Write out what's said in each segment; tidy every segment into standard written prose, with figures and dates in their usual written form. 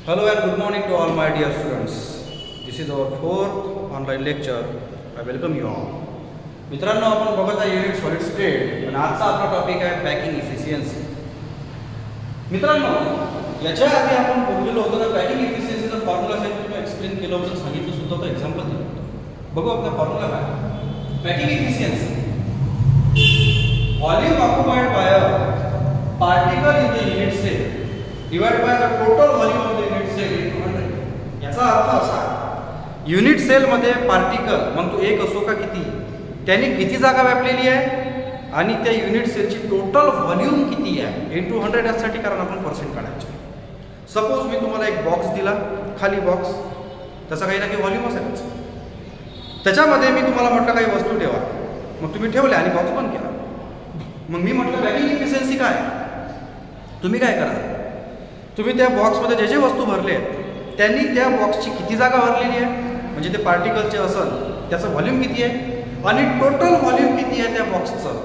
Hello and good morning to all my dear students. This is our fourth online lecture. I welcome you all. मित्रांनो आपण बघत आहे unit solid state आणि आजचा आपला topic आहे पॅकिंग इफिशियन्सी. मित्रांनो याच्या आधी आपण बोललेलो होतो ना पॅकिंग इफिशियन्सीचा फॉर्म्युला आहे तुम्ही एक्सप्लेन केलं होतं सांगितलं सुद्धा होतं एक्झाम्पल दिलं होतं. बघू आपला फॉर्म्युला काय packing efficiency volume occupied by a particle in the unit cell divide by the total volume of the unit cell into 100. याचा अर्थ असा युनिट सेल मध्ये पार्टिकल मग तो एक असो का किती त्याने किती जागा व्यापलेली आहे आणि त्या युनिट सेलची टोटल व्हॉल्यूम किती आहे इनटू 100 यासाठी कारण आपण पर्सेंट काढायचे. सपोज मी तुम्हाला एक बॉक्स दिला खाली बॉक्स त्याचा काही ना काही व्हॉल्यूम असेलच त्याच्यामध्ये मी तुम्हाला म्हटलं काही वस्तू ठेवा मग तुम्ही ठेवल्या आणि बॉक्स बंद केला. मग मी म्हटलं पॅकिंग इफिशियन्सी काय तुम्ही काय करा तुम्ही त्या बॉक्समध्ये जे जे वस्तू भरले आहेत त्यांनी त्या बॉक्सची किती जागा भरलेली आहे म्हणजे ते पार्टिकलचे असेल त्याचं व्हॉल्यूम किती आहे आणि टोटल व्हॉल्यूम किती आहे त्या बॉक्सचं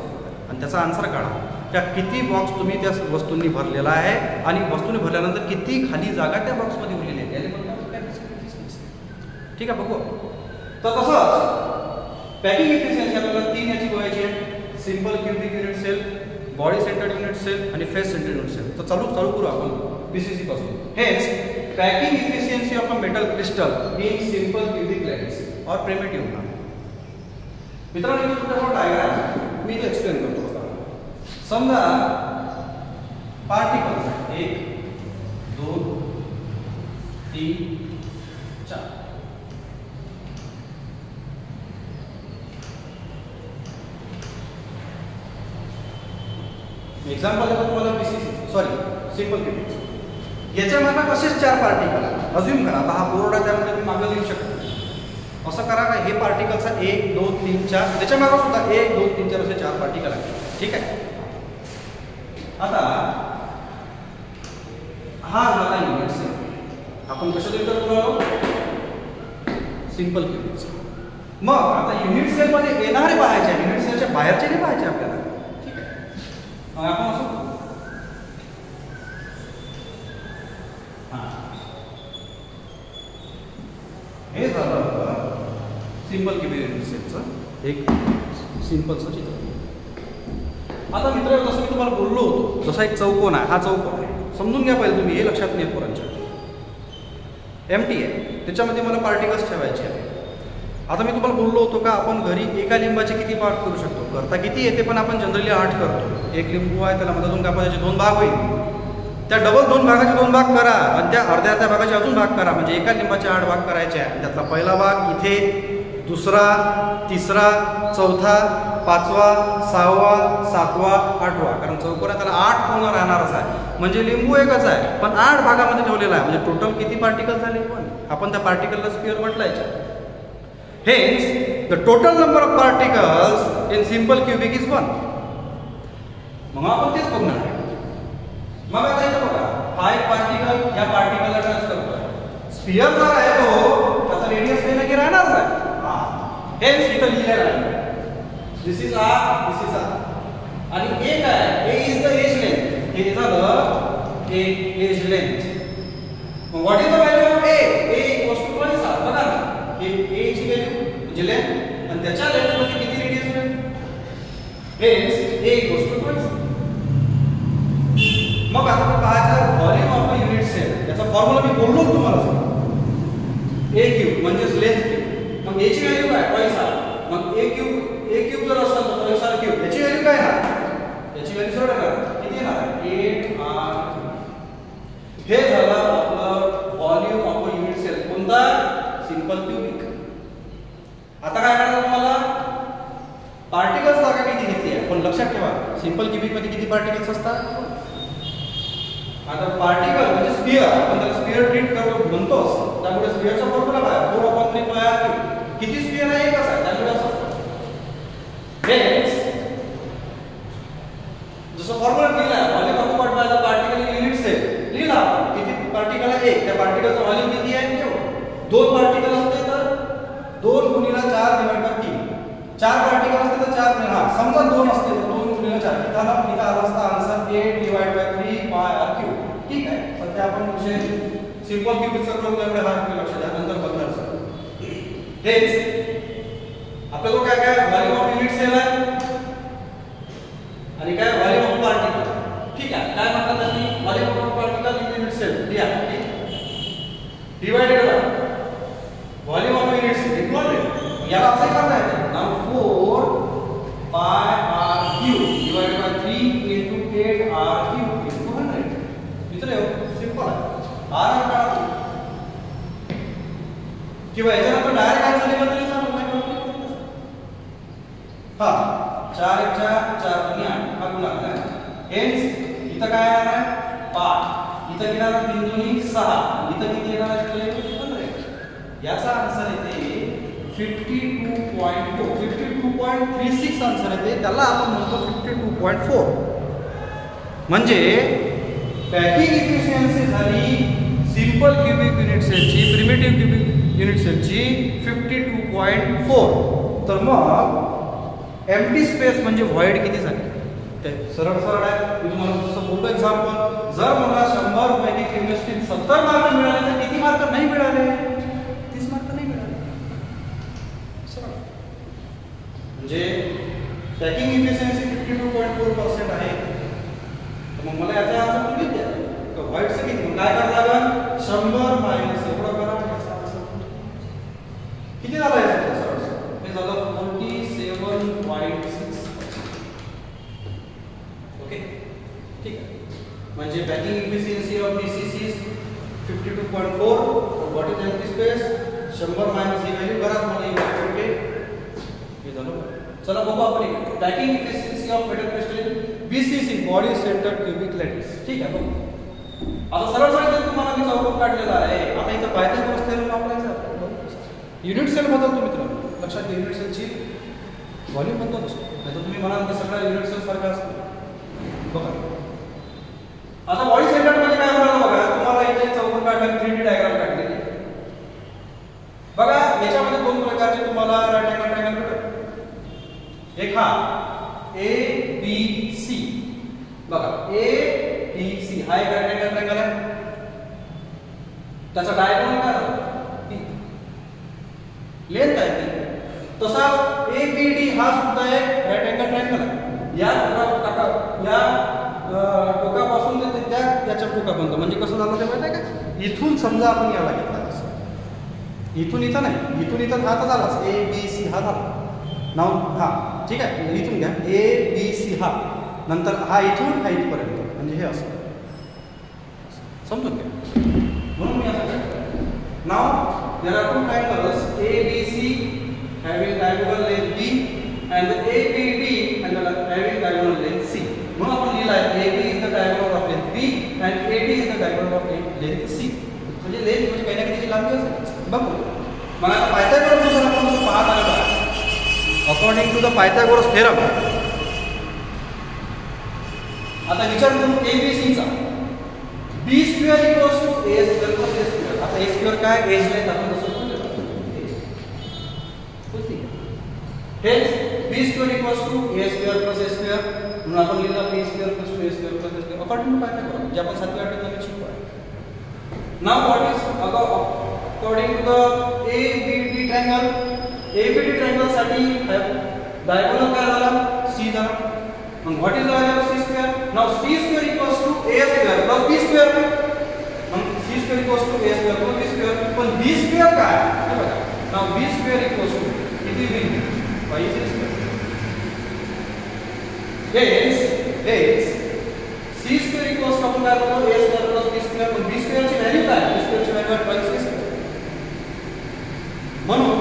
आणि त्याचा आन्सर काढा. त्या किती बॉक्स तुम्ही त्या वस्तूंनी भरलेला आहे आणि वस्तूंनी भरल्यानंतर किती खाली जागा त्या बॉक्समध्ये उरलेली आहे त्याने ठीक आहे बघू. तर तसंच पॅकिंग इफिशियन्सी आपल्याला 3 याची बघायची आहे simple cubic unit cell body centred unit cell आणि फेस सेंटर्ड युनिट सेल. तर चालू करू आपण पीसीसी पासून. हेच packing efficiency of a metal crystal in simple cubic lattice or primitive. मित्रांनो इथे तुमच्यासमोर डायग्राम मी इथे एक्सप्लेन करतो बघा. समजा पार्टिकल्स 1 2 3 4 एक्झाम्पल देतो तुम्हाला पीसीसी सॉरी सिंपल क्यूबिक. याच्या मागे कसेच 4 पार्टिकल अज्यूम करा. आता हा बोर्ड आहे त्यामुळे मी मागे लिहू शकतो. असं करा का हे पार्टिकल्स 1 2 3 4 त्याच्या मागे सुद्धा 1 2 3 4 असे 4 पार्टिकल आहेत. ठीक आहे. आता हा झाला युनिट सेल आपण कशा लिहितो बोलावं सिंपल क्यूबिक. मग आता युनिट सेल मध्ये येणारे पाहायचे युनिट सेलच्या बाहेरचे नाही पाहायचे आपल्याला. ठीक आहे. मग आपण असं हे झालं सिंपल क्यूबिक युनिट सेलचं एक सिंपलचं चित्र. आता मित्रांनो जसं मी तुम्हाला बोललो होतो जसा एक चौकोन आहे हा चौकोन आहे समजून घ्या पहिले तुम्ही हे लक्षात नाही पोरांच्या एम्प्टी आहे त्याच्यामध्ये मला पार्टिकल्स ठेवायचे आहे. आता मी तुम्हाला बोललो होतो का आपण घरी एका लिंबाचे किती पार्ट करू शकतो करता किती येते पण आपण जनरली 8 करतो. एक लिंबू आहे त्याला मधातून कापायचे 2 भाग होईल त्या डबल 2 भागाचे 2 भाग करा आणि त्या अर्ध्या भागाचे अजून भाग करा म्हणजे एका लिंबाचे 8 भाग करायचे आहे. त्यातला पहिला भाग इथे दुसरा तिसरा चौथा 5वा 6वा 7वा 8वा कारण चौकोनात त्याला 8 कोण राहणारच आहे म्हणजे लिंबू एकच आहे पण 8 भागामध्ये ठेवलेला आहे म्हणजे टोटल किती पार्टिकल झाले पण आपण त्या पार्टिकलला स्फिअर म्हटलायचे. Hence the total number of particles in simple cubic is 1. मग आपण तेच बघणार आहे. मग आता इथं बघा हा एक पार्टिकल या पार्टिकलला टच करतोय स्फिअर जर आहे तो त्याचा रेडियस काही नक्की राहणार आहे. हेच इथं लिहिलेलं आहे this is R this is R आणि ए काय A is the edge length हे झालं ए एज लेंथ. मग what is the value of A A equals to 20 R. बघा ना हे ए ची व्हॅल्यू म्हणजे लेंथ आणि त्याच्या लेंथ मध्ये किती रेडियस होईल हेच ए इक्वल्स टू 20. मग आता आपण पाहायचं volume of a unit cell याचा फॉर्म्युला मी बोललो तुम्हाला ए क्यूब म्हणजे लेंथ क्यूब. मग ए ची व्हॅल्यू काय 20 आर. मग ए क्यूब जर असेल तर 20 आर क्यूब याची व्हॅल्यू काय आहे याची व्हॅल्यू सरळ करा किती येणार 8 आर. हे झालं आपलं volume of a unit cell कोणता सिंपल क्यूबिक. आता काय करायचं तुम्हाला पार्टिकल्स जागा किती घेतली आहे पण लक्षात ठेवा सिंपल क्यूबिक मध्ये किती पार्टिकल्स असतात. आता पार्टिकल म्हणजे स्फिअर आपण त्याला स्फिअर ट्रीट करतो म्हणतोस त्यामुळे स्फिअरचा फॉर्म्युला काय 4/3 पाय आर क्यूब. किती स्फिअर आहे एकच आहे त्यामुळे असं हेच जसं फॉर्म्युला दिला आहे volume occupied by the particle in unit cell लिहिला किती पार्टिकल आहे एक त्या पार्टिकलचा व्हॉल्यूम किती आहे 2 पार्टिकल असते तर 2 गुणिले 4 डिवाइड बाय 3 4 पार्टिकल असते तर 4 हा समजा 2 असते तर 2 गुणिले 4 इथं आला असता आन्सर 8 डिवाइड बाय 3 पाय आर क्यूब. ठीक आहे. सध्या आपण विषय सिंपल क्यूबिक सर्कल त्यामुळे हा लक्षात द्या, नंतर बघणार सर. हेच आपल्याजवळ काय काय व्हॉल्यूम ऑफ युनिट सेल आहे आणि काय व्हॉल्यूम ऑफ पार्टिकल. ठीक आहे, काय म्हणतात त्यांनी volume of particle in unit cell लिहा divided by volume of unit cell equal to याला असे करता येते now 4 pi r cube divided by 3 into 8 r cube into 100. मित्र सिंपल आहे. r काढा किंवा याच्यानंतर डायरेक्ट आन्सर लिहिलं तरी चालेल. हा 4 1 4 4 8 हा गुणाकार आहे. हेच इथं काय येणार आहे 5, इथं येणार 3 2 6, इथं किती येणार आहे 15. याचा आन्सर येते 52.36 आन्सर येते. त्याला आपण म्हणतो 52.4. म्हणजे पॅकिंग इफिशियन्सी झाली सिंपल क्यूबिक युनिट सेलची, प्रिमिटिव्ह क्यूबिक युनिट सेलची 52.4. तर मग एम्प्टी स्पेस म्हणजे व्हॉइड किती झाली ते सरळ सरळ आहे. मी तुम्हाला जसं बोलतो एक्झाम्पल, जर मला 100 पैकी केमिस्ट्रीत 70 मार्क मिळाले तर किती मार्क नाही मिळाले? 30 मार्क नाही मिळाले. सरळ म्हणजे पॅकिंग इफिशियन्सी 52.4% आहे. तर मग मला याचा आन्सर तुम्ही द्या तर व्हॉइडचं किती काय करावं लागेल 100 मायनस एवढं करा. याचा आन्सर किती झाला याचा? सरळ हे झालं 47.6. ओके ठीक आहे. म्हणजे packing efficiency of DCC is 52.4. What is empty space 100 minus he value करा मला हे भेटते. हे झालं. चला बघू आपण packing efficiency of metal crystal BCC body centred cubic lattice. ठीक आहे बघू. आता सरळ सरळ तुम्हाला मी चौकोन काढलेला आहे. आता इथं पायथागोरस थेरम वापरायचा आहे. युनिट सेल बदलतो मित्रांनो, लक्षात घ्या. युनिट सेलची व्हॉल्यूम बदलत असतो, नाही तर तुम्ही म्हणाल की सगळ्या युनिट सेल सारखा असतो. बघा आता बॉडी सेंटर मध्ये काय होणार बघा. तुम्हाला इथे चौकोन काढला 3D डायग्राम काढलेली. बघा याच्यामध्ये दोन प्रकारचे तुम्हाला राईट अँगल ट्रायंगल भेटतात. एक हा ABC. बघा ABC हा एक राईट अँगल ट्रायंगल आहे. त्याचा डायगोनल काय आहे? लेंथ आहे ती. तसा ABD हा सुद्धा एक राईट अँगल ट्रायंगल आहे. या टोकापासून ते त्याच्या टोकापर्यंत म्हणजे कसं झालं ते माहिती आहे का? इथून समजा आपण याला घेतला, इथून इथं नाही, इथून इथं हा तर झालाच ABC हा झाला. नाव हा ठीक आहे. इथून घ्या ABC हा, नंतर हा इथून हा इथपर्यंत म्हणजे हे असं समजून घ्या. म्हणून मी असं करतो. नाव there are two triangles ABC having diagonal length B and ABD and having diagonal length C. म्हणून आपण लिहिलं आहे AB is the diagonal of length B and AD is the diagonal of length C. म्हणजे length म्हणजे काही ना काहीची लांबी असेल. बघू मग आता पायथागोरस नुसार आपण कसं पाहत आलो बघा. According to the Pythagoras theorem आता विचार करू ABCचा B square equals to A square plus A square. आता A स्क्वेअर काय एज लेंथ आपण कसं बोलतो हेच B square equals to A square plus A square. म्हणून आपण लिहिलं B square plus 2A square plus A square according to Pythagoras जे आपण 7व्या आठवड्यात शिकलो आहे. Now what is according to the ABD triangle. ABD triangle साठी डायगोनल काय झाला C झाला. मग what is the value of C square. Now C square equals to A square plus B square. मग C square equals to A square plus B square. पण B square काय हे बघा. Now B square equals to किती होईल 5C square. हेच C square equals to आपण काय बोलतो A square plus B square. पण B स्क्वेअर ची व्हॅल्यू काय? B स्क्वेअर ची व्हॅल्यू आहे 5C स्क्वेअर. म्हणून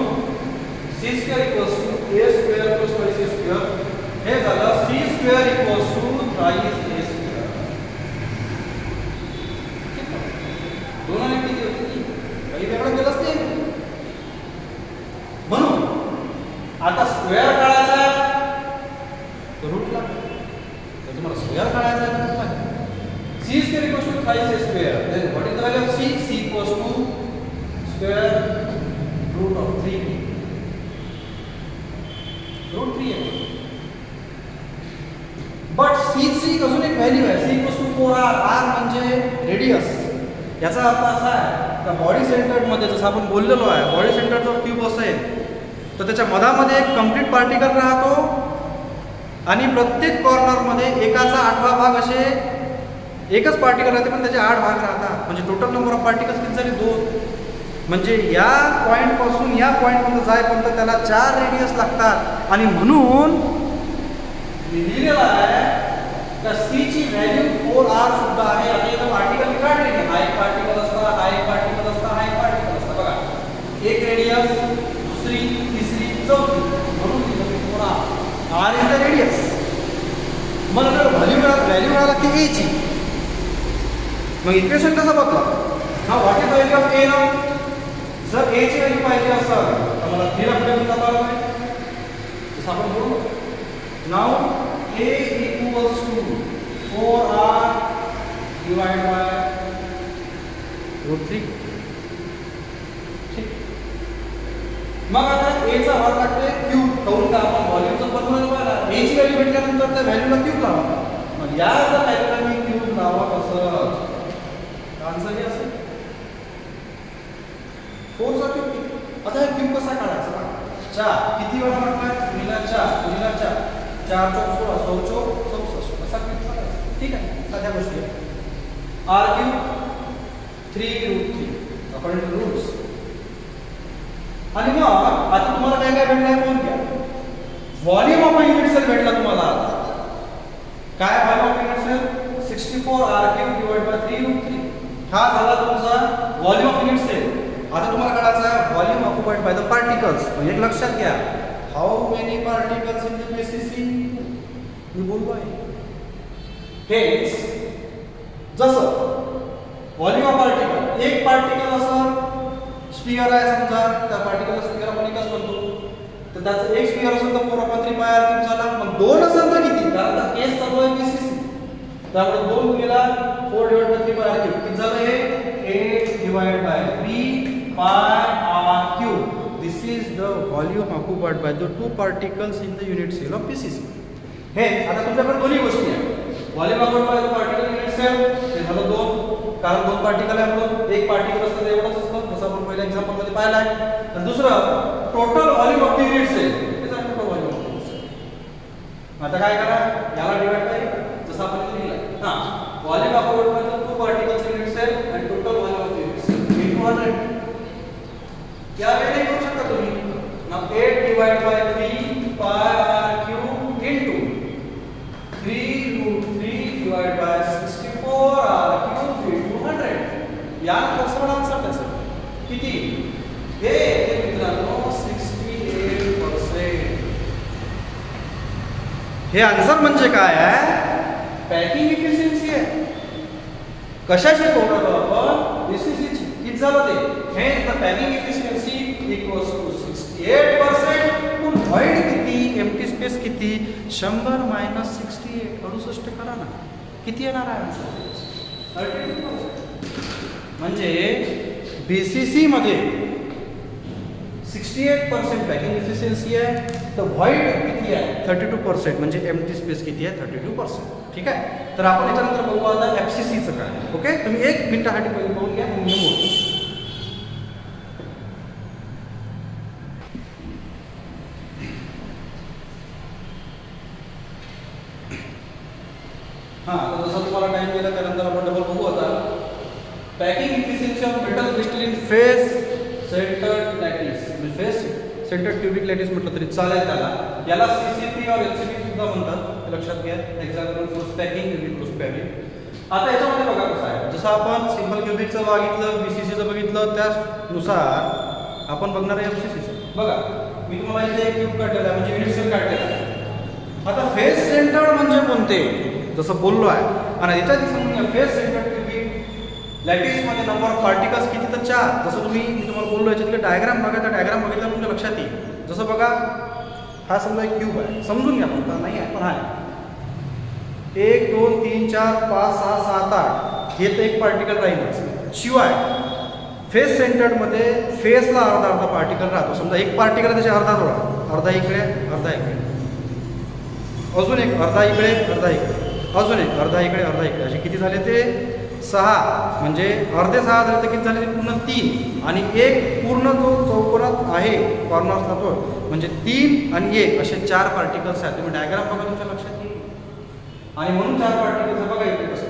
C square equals to A square plus 5C square. हे झालं C square equals to 5A square. दोनाने किती होते? काही वेगळं केलंच नाही. म्हणून आता स्क्वेअर काढायचा तर रूटला तर तुम्हाला स्क्वेअर काढायचा आहे तर C square equals to 5A square. Then what is the value of C? C equals to square root of 3. Root 3 आहे. बट C ची अजून एक व्हॅल्यू आहे. C equals to 4R. R म्हणजे रेडियस. याचा अर्थ असा आहे का बॉडी सेंटर्डमध्ये जसं आपण बोललेलो आहे, बॉडी सेंटर्डचा क्यूब असेल तर त्याच्या मधामध्ये एक कंप्लीट पार्टिकल राहतो आणि प्रत्येक कॉर्नरमध्ये एकाचा 8वा भाग असे एकच पार्टिकल राहते पण त्याचे 8 भाग राहतात. म्हणजे टोटल नंबर ऑफ पार्टिकल्स किती झाले 2. म्हणजे या पॉईंटपासून या पॉईंटपर्यंत जायपर्यंत त्याला 4 रेडियस लागतात. आणि म्हणून मी लिहिलेलं आहे का C ची व्हॅल्यू 4R सुद्धा आहे. आता इथं पार्टिकल काढले की हा एक पार्टिकल असता, हा एक पार्टिकल असता, हा एक पार्टिकल असता. बघा एक रेडियस, दुसरी, तिसरी, चौथी, म्हणून इथं 4R. R is the radius. मग जर व्हॅल्यू मिळाला लागते A ची. मग इक्वेशन कसं बघलं? हा what is value of A नाव? जर A ची व्हॅल्यू पाहिजे असेल तर मला 3 आपल्याला दाखवायला पाहिजे. जसं आपण बोलू नाव A equals to 4R divided by √3. ठीक. मग आता A चा व्हॅल्यू लागते क्यूब. काऊन का आपण व्हॉल्यूमचं बनवलं पाहिला. A ची व्हॅल्यू भेटल्यानंतर त्या व्हॅल्यूला क्यूब लावा. मग या जर व्हॅल्यूला मी क्यूब लावत असेल आन्सर हे असेल 4 चा क्यूब. आता हे क्यूब कसा काढायचा? 4 किती वेळा म्हटलाय? गुणिला 4 गुणिला 4 4 चौक 16 16 चौक 64 असा क्यूब काढायचा. ठीक आहे. साध्या गोष्टी R cube 3√3 according to roots. आणि मग आता तुम्हाला काय काय भेटलंय कोण घ्या? व्हॉल्यूम ऑफ युनिट सेल भेटला तुम्हाला. काय volume of unit cell? 64 R cube divide by 3√3. हा झाला तुमचा व्हॉल्यूम ऑफ युनिट सेल. आता तुम्हाला कळायचं आहे volume occupied by the particles. एक लक्षात घ्या, how many particles in the basis मी बोललो आहे. हेच जसं व्हॉल्यूम ऑफ पार्टिकल, एक पार्टिकल असं स्फिअर आहे समजा, त्या पार्टिकलला स्फिअर आपण एकच म्हणतो. तर त्याचं एक स्फिअर असेल तर 4/3 पाय r क्यूब झाला. मग 2 असेल तर किती? कारण आता केस चालू आहे बेसिसी. त्यामुळे 2 गुणिला 4 divide by 3 pi r cube किती झालं? हे 8 divide by 3 pi r cube. This is the volume occupied by the 2 particles in the unit cell of BCC. हे आता तुमच्याकडे दोन्ही गोष्टी आहेत. Volume occupied by the particle unit cell हे झालं 2, कारण 2 पार्टिकल आहे म्हणून एक पार्टिकल असतं तर एवढंच असतं, जसं आपण पहिल्या एक्झाम्पल मध्ये पाहिलं आहे. आणि दुसरं total volume of the unit cell, हे झालं total volume of unit cell. आता काय करा, याला डिवाइड करा जसं आपण इथे लिहिलं. हां, volume occupied by the 2 particles in unit cell आणि total volume of the unit cell into 100. या वेळी करू शकता तुम्ही. Now 8 divide by 3 pi r cube into 3√3 divide by 64 r cube into 100. यानंतर सरळ आन्सर त्याचं किती? हे मित्रांनो 68%. हे आन्सर म्हणजे काय आहे? पॅकिंग इफिशियन्सी आहे. कशाची टोटल आपण? बीसीसीची. किती झालं ते? हे the packing efficiency equals to 68%. पण व्हॉइड किती? एम्प्टी स्पेस किती? 100 - 68 68 करा ना. किती येणार आहे आन्सर? 32%. म्हणजे बीसीसी मध्ये 68% पॅकिंग इफिशियन्सी आहे, तर व्हॉइड किती आहे? 32%. म्हणजे एम्प्टी स्पेस किती आहे? 32%. ठीक आहे. तर आपण याच्यानंतर बघू आता एफसीसीचं काय. ओके, तुम्ही 1 मिनिटासाठी पहिले बघून घ्या, मग मी बोलतो. हां, तर जसं तुम्हाला टाइम गेला त्यानंतर आपण डबल बघू आता. Packing efficiency of metal crystalline face centred lattice. म्हणजे फेस सेंटर्ड क्यूबिक लॅटिस म्हटलं तरी चालेल त्याला. याला सीसीपी और एलसीपी सुद्धा म्हणतात, लक्षात घ्या. Example close packing, close packing. आता याच्यामध्ये बघा कसं आहे. जसं आपण सिंपल क्यूबिकचं बघितलं, बीसीसीचं बघितलं, त्यानुसार आपण बघणार आहे एफसीसीचं. बघा मी तुम्हाला इथे एक क्यूब काढलेला आहे, म्हणजे युनिट सेल काढलेला आहे. आता फेस सेंटर्ड म्हणजे कोणते? जसं बोललो आहे. आणि याच्या दिवसांनी फेस सेंटर्ड क्यूबिक लॅटिसमध्ये नंबर ऑफ पार्टिकल्स किती? तर 4. जसं मी तुम्हाला बोललो याच्यातले डायग्राम बघा, त्या डायग्राम बघितला तुमच्या लक्षात येईल. जसं बघा हा समजा एक क्यूब आहे, समजून घ्या पण नाही आहे पण आहे. 1 2 3 4 5 6 7 8 हे तर एक पार्टिकल राहीलच. शिवाय फेस सेंटर्डमध्ये फेसला अर्धा अर्धा पार्टिकल राहतो. समजा एक पार्टिकल त्याचे अर्धा जोडा, अर्धा इकडे अर्धा इकडे, अजून एक अर्धा इकडे अर्धा इकडे, अजून एक अर्धा इकडे अर्धा इकडे, असे किती झाले? ते 6 म्हणजे अर्धे 6 झाले तर किती झाले पूर्ण 3 आणि एक पूर्ण जो चौकोनात आहे कॉर्नर्सला तो म्हणजे 3 आणि 1 असे 4 पार्टिकल्स आहेत. तुम्ही डायग्राम बघा तुमच्या लक्षात येईल. आणि म्हणून 4 पार्टिकल्स बघा इथे कसं.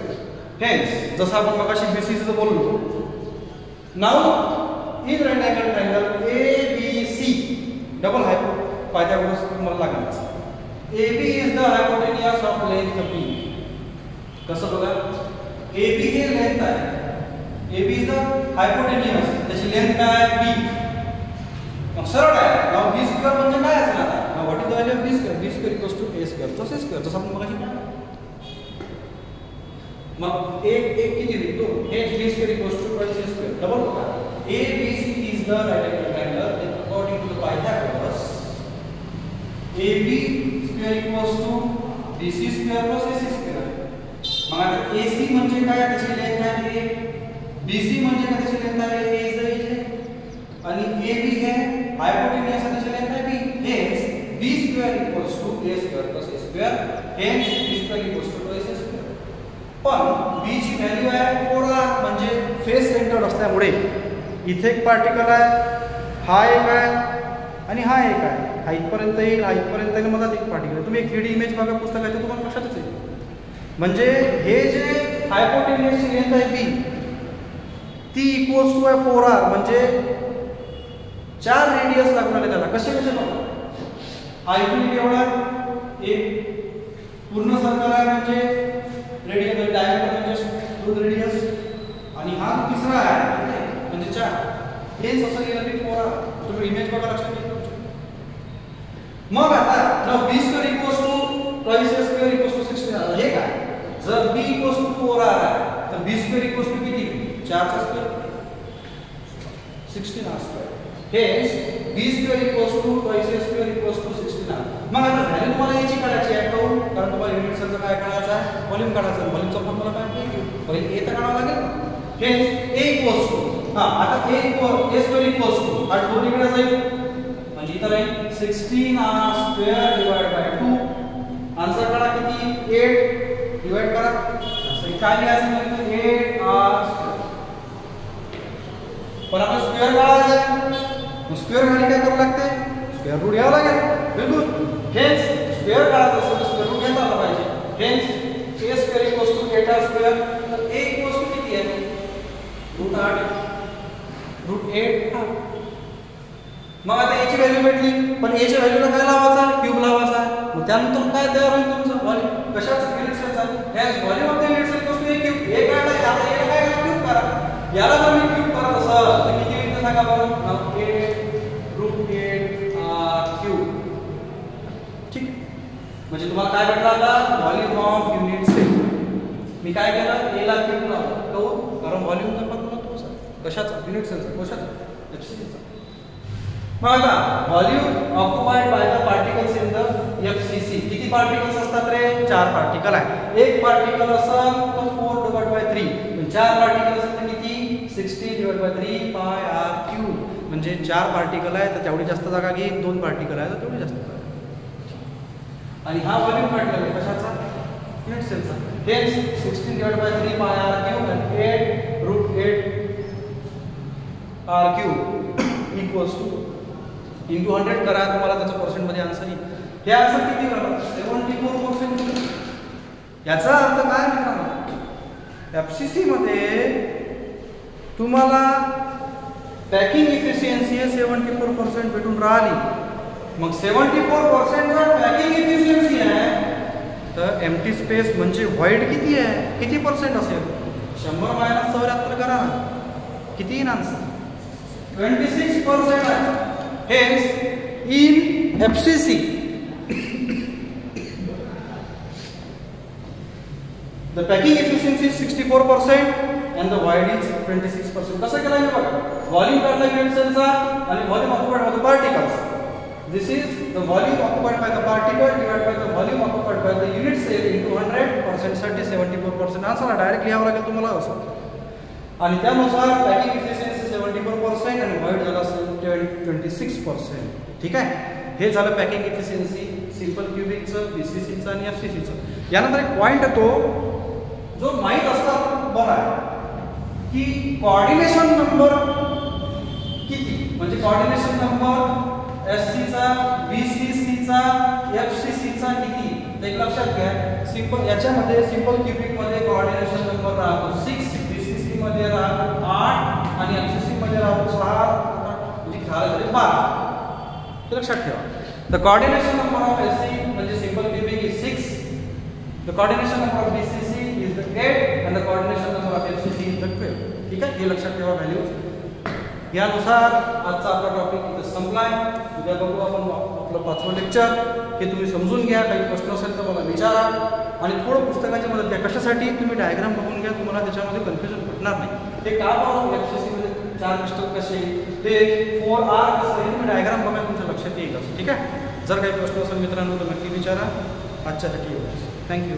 हेन्स जसं आपण मगाशी बीसीचं बोललो. Now in right angle triangle ABC double Pythagoras तुम्हाला लागेल. AB is the hypotenuse of length B. कसं बघा AB हे लेंथ आहे. AB इज द हायपोटेनियस त्याची लेंथ काय आहे B. मग सरळ आहे. नाउ B स्क्वेअर म्हणजे काय असेल आता. Now what is the value of B square. B square equals to A square plus A square. जसं आपण बघा मग एक किती होईल तो हे B square equals to A square. Double बघा ABC is the right angle triangle according to the Pythagoras. AB square equals to BC square plus AC square. मग आता AC म्हणजे काय त्याची लेंथ आहे BC म्हणजे काय त्याची लेंथ आहे A इज द एज आणि AB हे हायपोटेनियस त्याची लेंथ आहे B. Hence B square equals to A square plus A square. Hence B square equals to AC square. पण B ची व्हॅल्यू आहे 4R म्हणजे फेस सेंटर्ड असल्यामुळे इथे एक पार्टिकल आहे हा एक आहे आणि हा एक आहे. हा इथपर्यंत येईल हा इथपर्यंत येईल मधात एक पार्टिकल आहे. तुम्ही एक 3D इमेज बघा पुस्तक आहे ते तुम्हाला लक्षातच येईल. म्हणजे हे जे हायपोटेनियसची लेंथ आहे B ती इक्वल्स टू आहे 4R म्हणजे 4 रेडियस लागणार आहे त्याला. कसे बघा हा इथून एवढा एक पूर्ण सर्कल आहे म्हणजे रेडियस डायमीटर म्हणजे 2 रेडियस आणि हा तिसरा आहे म्हणजे 4. हेच असं गेलं की 4R. तुम्ही इमेज बघा लक्षात येईल. मग आता now B square equals to A square equals to 16R. हे काय जर B इक्वल्स टू 4R आहे तर B स्क्वेअर इक्वल्स टू किती 4 चा स्क्वेअर 16R स्क्वेअर. हेच B square equals to A square equals to 16R. मग आता व्हॅल्यू तुम्हाला याची काढायची आहे कारण तुम्हाला युनिट सेलचं काय काढायचं आहे व्हॉल्यूम काढायचं आहे. व्हॉल्यूमचा फॉर्म्युला काय पहिले A तर काढावा लागेल. हेच A इक्वल्स टू आता A स्क्वेअर इक्वल्स टू हा 2 इकडे जाईल म्हणजे इथं राहील 16R square divide by 2. Answer काढा किती 8 डिवाइड करा असं काय लिहायचं म्हणजे 8R स्क्वेअर. पण आपण स्क्वेअर काढायचं आहे स्क्वेअर खाली काय करावं लागते स्क्वेअर रूट घ्यावं लागेल. बिलकुल. हेन्स स्क्वेअर काढायचं असेल तर स्क्वेअर रूट घेता आला पाहिजे. Hence A square equals to 8R square. तर A इक्वल्स टू किती आहे रूट 8 मग आता A ची व्हॅल्यू भेटली पण A च्या व्हॅल्यूला काय लावायचा क्यूब लावायचा. मग त्यानंतर काय तयार होईल तुमचं व्हॉल्यूम कशाचं युनिट सेलचा. Hence volume of the unit cell equals to A cube. A काढला आता A काय क्यूब करा. याला जर मी क्यूब करत असेल तर किती होईल ते सांगा बरं. 8√8R cube. ठीक म्हणजे तुम्हाला काय भेटलं आता व्हॉल्यूम ऑफ युनिट सेल. मी काय केलं A ला क्यूब लावला तो कारण व्हॉल्यूमचा फॉर्म्युला तोच आहे. कशाचा युनिट सेलचा कशाचा FCCचा. मग आता volume occupied by the particles in the FCC. किती पार्टिकल्स असतात रे 4 पार्टिकल आहे. एक पार्टिकल असेल तर 4 डिवाइड बाय 3 म्हणजे 4 पार्टिकल असेल तर किती 60 divide by 3 pi R cube. म्हणजे 4 पार्टिकल आहे तर तेवढी जास्त जागा घेईन 2 पार्टिकल आहे तर तेवढी जास्त जागा. आणि हा व्हॉल्यूम काढलेला आहे कशाचा युनिट सेलचा. Hence 16 divide by 3 pi R cube आणि 8√8 R cube equals two into 100 करा तुम्हाला त्याचा पर्सेंट मध्ये आन्सर येईल. हे आन्सर किती बरोबर 74%. याचा अर्थ काय मित्रांनो FCC मध्ये तुम्हाला पॅकिंग इफिशियन्सी 74% भेटून राहिली. मग 74% जर पॅकिंग इफिशियन्सी आहे तर एम्प्टी स्पेस म्हणजे व्हॉइड किती आहे किती पर्सेंट असेल 100 - 74 करा किती येईल आन्सर 26% आहे. Hence, in FCC, the packing efficiency is 64% and the void is 26%. कसं केलं आहे बघा व्हॉल्यूम काढला युनिट सेलचा आणि volume occupied by the particles. This is the volume occupied by the particle divided by the volume occupied by the unit cell into 100% साठी 74% answer direct लिहावं लागेल तुम्हाला असं. आणि त्यानुसार पॅकिंग इफिशियन्सी 74% आणि व्हॉइड झाला 26%. ठीक आहे हे झालं पॅकिंग इफिशियन्सी सिंपल क्युबिकचं BCCचं आणि FCCचं. यानंतर एक पॉइंट येतो जो माहीत असतात बरं आहे की कोऑर्डिनेशन नंबर किती, म्हणजे कोऑर्डिनेशन नंबर एससीचा, बीसीसीचा, एफसीसीचा किती. एक लक्षात घ्या, सिंपल याच्यामध्ये सिंपल क्यूबिक मध्ये कोऑर्डिनेशन नंबर राहतो 6, बीसीसी मध्ये राहतो 8 आणि एफसीसी मध्ये राहतो 6, म्हणजे झालं तरी 12. हे लक्षात ठेवा. The coordination number of SC म्हणजे simple cubic is 6, the coordination number of BCC is the 8 and the coordination number of FCC is the 12. ठीक आहे, हे लक्षात ठेवा व्हॅल्यूज. यानुसार आजचा आपला टॉपिक इथं संपलाय. उद्या बघू आपण आपलं 5वं लेक्चर. हे तुम्ही समजून घ्या, काही प्रश्न असेल तर मला विचारा आणि थोडं पुस्तकाची मदत घ्या. कशासाठी, तुम्ही डायग्राम बघून घ्या, तुम्हाला त्याच्यामध्ये कन्फ्युजन पडणार नाही. ते का बघा FCC मध्ये 4 क्रिस्टल कसे, ते 4R कसं, हे तुम्ही डायग्राम बघा, तुमच्या लक्षात येईल. ठीक आहे, जर काही प्रश्न असेल मित्रांनो तर नक्की विचारा. आजच्यासाठी एवढंच. थँक्यू.